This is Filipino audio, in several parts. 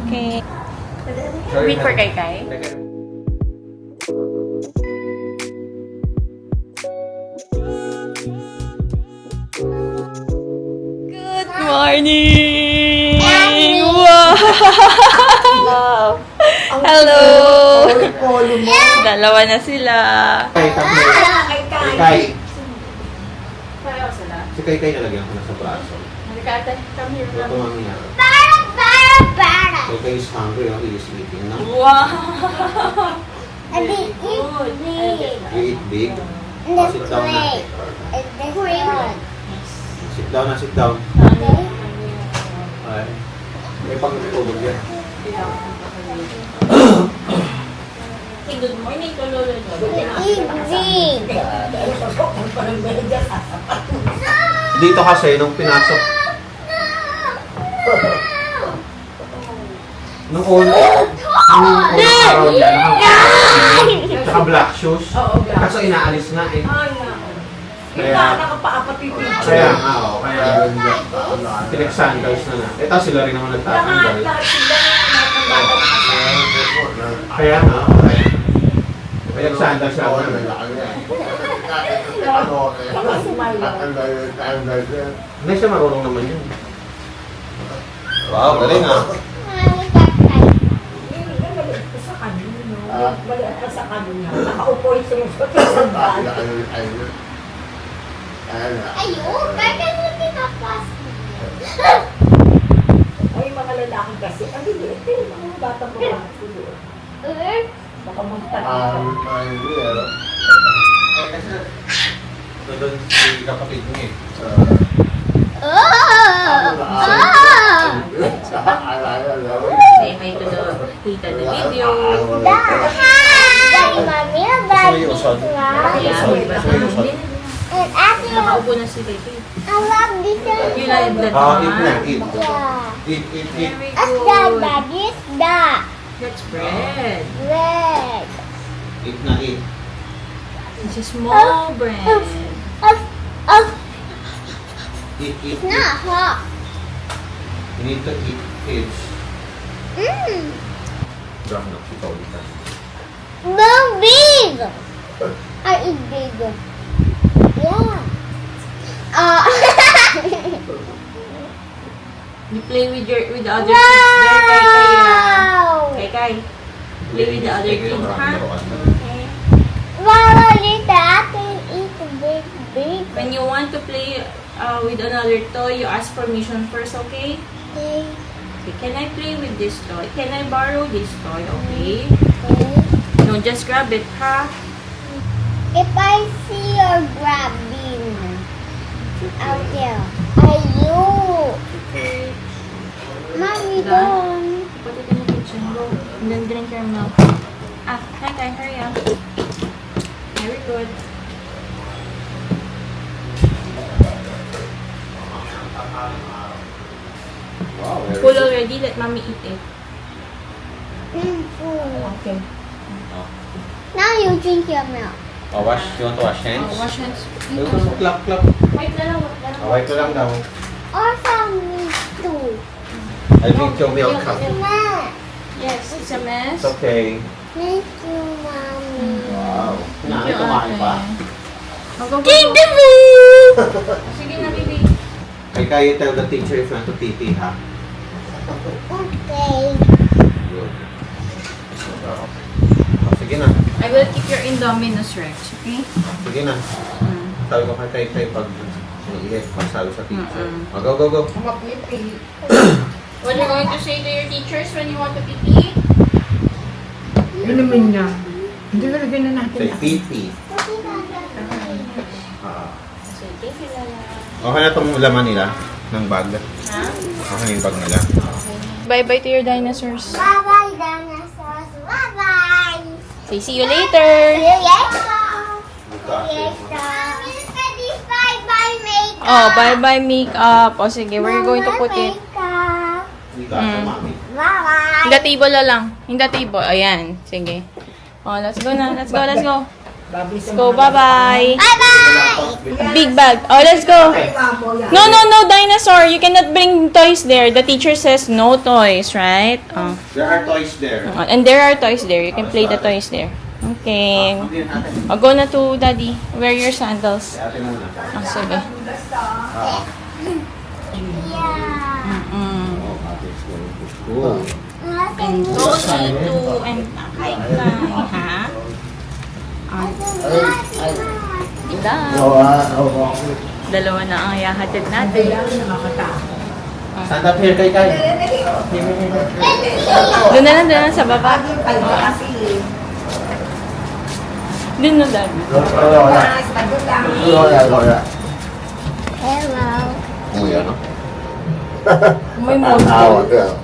okay. Wait for Kai Kai. Good morning! Wow! Hello! Dalawa na sila. Kay si Kay nalagyan ko na sa braso. Ito mangyayari. Kay is hungry, he is eating na. Wow! You eat big. Sit down na. Sit down. Ay. May pagkutulog yan. Good morning, Lolo. Dito kasi, nung pinasok, nung unang araw niya, tsaka black shoes. Kaso inaalis nga eh. Kaya nga, oo. Kaya, pinag-sandals na na. Ito sila rin naman nagtatanggal. Kaya nga, pinag-sandals ako na. Hindi siya marunong naman yun. Wow, galing ah. Sa kanina. Nakaupo yung sumusunod sa bahay. Ayun, bakit mo tinapas? Ay, mga lalaki kasi. Ang liit eh. Mga batang babae siguro. Baka magtanong ka. Kasi, doon si kapatid niya eh. Say hi to the tita the video. Hi, Mommy. Gusto mo yung usod? And after, Nakaupo na si baby. I love this one. You like that Eat na, one? eat. Yeah. Eat. Very What's that, good. Daddy? That. That's bread. Red. Eat na, eat. It's a small bread. Of, Eat. it's not hot. You need to eat, kids. Mmm. Drop na, si Paulita. No big. I eat big. Yeah. You play with the other kids there, Kai Kai. Wow. Kai Kai. Play with the other kids, ha? Okay. Wow, I can eat big. When you want to play with another toy, you ask permission first, okay? Okay. Okay, can I play with this toy? Can I borrow this toy, okay? No, just grab it, ha? If I see you're grabbing out there, are you? Okay. Mommy, Done? don't. Put it in the kitchen, go. And then drink your milk. Kai Kai, hurry up. Very good. Wow, Full already, let mommy eat it. Okay. Now you drink your milk. Oh, you want to wash hands? Wash hands. Clap. Wait na lang, wait na lang. Wait ko lang daw. Also me too. I drink your milk cup. Ma, Yes, it's a mess. It's okay. thank you, Mommy. Wow. Thank you, Kumain pa. Go. Sige na, baby. Kaya tell the teacher if you want to TP, ha? Okay. Good. Oh, sige na. I will keep your Indominus Rex, okay? Sige na. Sabi ko kay pag naiiyak, magsabi sa teacher. Oh, go. Mapipi. What are you going to say to your teachers when you want to pee? Yun naman niya. Hindi na lagyan na natin. Say TP. Say, thank you, Lala. Okay na itong laman nila ng bag. Ha? Okay na yung bag nila. Bye-bye to your dinosaurs. Bye-bye, dinosaurs. Bye-bye. Say, see you later. See you later. Bye-bye, makeup. Oh, bye-bye makeup. O sige, where are you going to put it? Makeup. Hindi ka sa mami. Bye-bye. In the table na lang. In the table. Ayan. Sige. Oh, let's go na. Let's go. Let's Go, bye-bye. Bye-bye. Big bag. Oh, let's go. No, dinosaur. You cannot bring toys there. The teacher says no toys, right? Oh. There are toys there. And there are toys there. You can play the toys there. Okay. I'll go na to daddy. Wear your sandals. Ate muna. Ah, sige. Yeah. Cool. And Josie too. And Kai Kai. Ha? Dalawa na ang yahatid natin. Stand up here, Kai Kai. Doon na lang sa baba. Doon na daddy. Hello. May monster.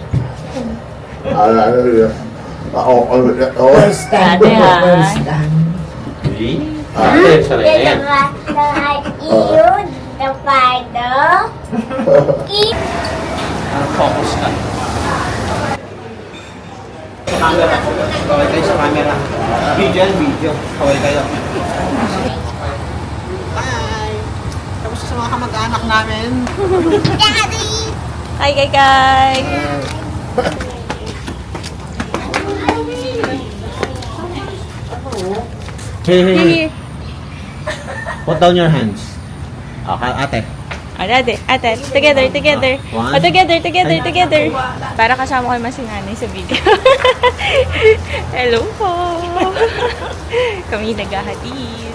Ate, ha? Ate, sarili The yan. you, the father, keep Focus ka. Sa camera. Kaway kayo sa camera. Video yan, video. Kaway kayo. Hi! Kamusta sa mga kamag-anak namin? daddy. Hi, Kai Kai. Hey. Put down your hands. Okay, ate. Ate. Together. One. Oh, together. Para kasama ko yung masinanay sa video. Hello po. Kami naghahatid.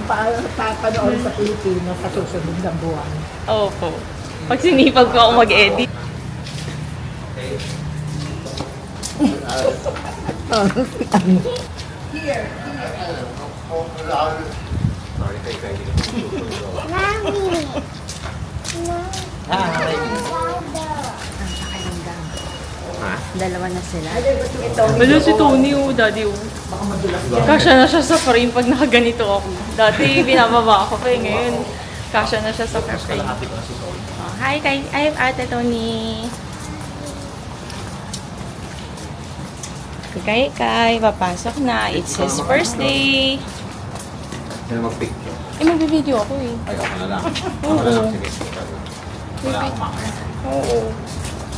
Papanoorin sa Pilipinas sa susunod na buwan. Opo. Pag sinipag ko ako mag-edit. Mommy. Dalawa na sila. Wala si Tony, daddy, Kasya na siya sa frame pag nakaganito ako. Dati, binababa ako pa ngayon. Kasya na siya sa frame. Oh, hi, Ate Tony. Kai, papasok na. It's his first day. Sino mag-picture? Magbibideo ako eh. Ay, ako na lang. Oo. Ako na lang, sige. Wala akong makakaya. Oo.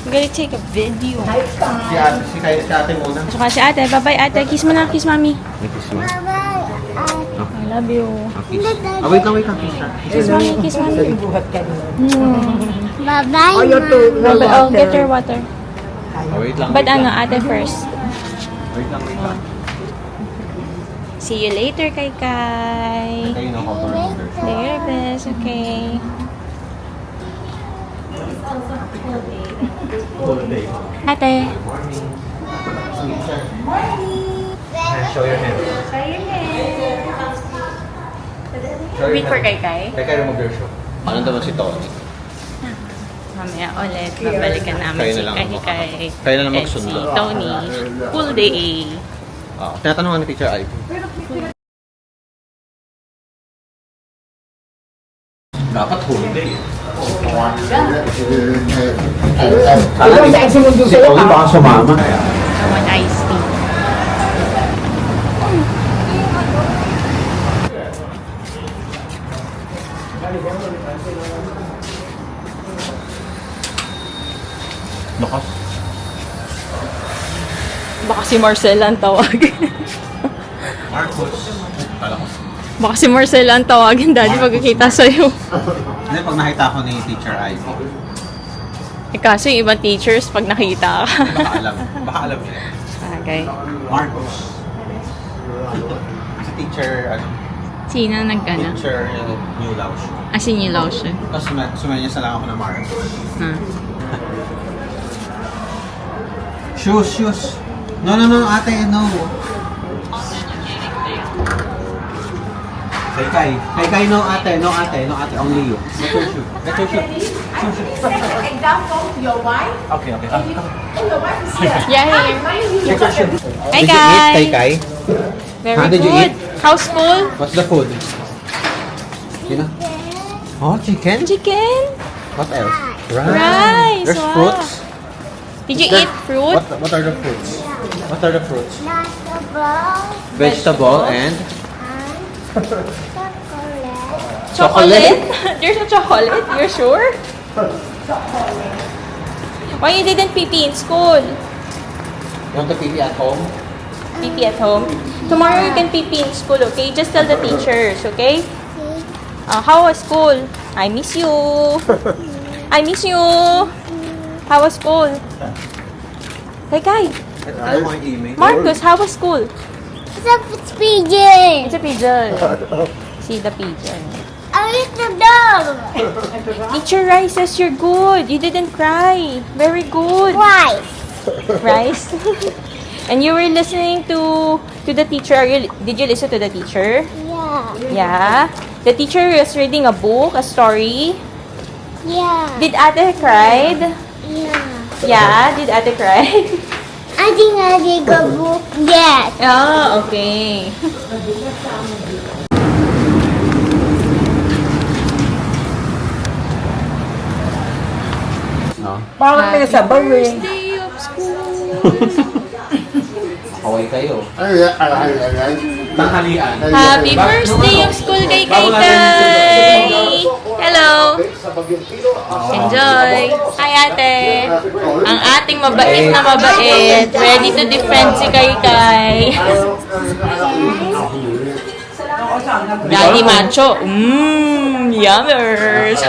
I'm gonna take a video. Si ate muna. Tsaka si ate. Bye-bye, ate. Kiss mo na. Kiss, mami. Kiss mo. I love you. Kiss. Wait lang. Kiss, mami. Kiss, mami. Buhat ka nun. Bye-bye, Oh, you too. Bye-bye. Oh, get your water. Wait lang. But ano, ate first. Wait lang. See you later, Kai. Kayo na ako. Do your best, okay? Ate. Show your hands. Wait for Kai. Kai, remove your shoe. Ano naman si Tony? Mamaya ulit, babalikan namin Kayo si na lang Kai. Kayo na lang and si magsundo. Tony. Full day. Tinatanungan ni Teacher Ivy. Dapat whole day. Alam mo, saan sumundo Si sa'yo, Tony ha? baka sumama. One iced tea. Lakas. Baka si Marcela ang tawagin. Marcos. Kala ko. Baka si Marcela ang tawagin, daddy, pagkikita sa'yo. Hindi, pag nakita ko ni Teacher Ivy, Eh, kaso yung ibang teachers, pag nakita ka. baka alam. Baka alam niya. Okay. Marcos. Si Teacher, Sino nagkana? Teacher New Laos. Asin yung lotion. Tapos sumenyas na lang ako ng Marcos. Ha? Shoes. No, ate, no. Kay, no, ate, only you. Get your shoe. Example, your wife. Okay. Your wife is here. Yeah, here. Get your shoe. Hi, Did you eat, Kai. Kai? Very Huh? Did you good. eat? How's school? What's the food? You know? Oh, chicken? Chicken. What else? Rice, There's wow. fruits. Did you There- eat fruit? What are the fruits? What are the fruits? Vegetable. Vegetable and Chocolate? There's no chocolate? You're sure? Why you didn't pee in school? You want to pee at home? Pee at home? Tomorrow you can pee in school, okay? Just tell the teachers, okay? How was school? I miss you. I miss you. How was school? Hey, Kai. Alam mo yung email? Marcus, how was school? It's pigeon. It's a pigeon. See the pigeon. I like the dog. Teacher Rice says you're good. You didn't cry. Very good. Why? Rice. And you were listening to the teacher. Did you listen to the teacher? Yeah. Yeah. The teacher was reading a book, a story. Yeah. Did Ate cried? Yeah. Yeah. Did Ate cry? I think I did a book. Yes. Oh, okay. No? Parang may nasabaw eh. Day of school. Kaway kayo. Ano yan? Tanghalian. Happy first day of school kay Kai. Hello. Enjoy. Hi, ate. Ang ating mabait na mabait. Ready to defend si Kai Kai. Daddy Macho. Yummers.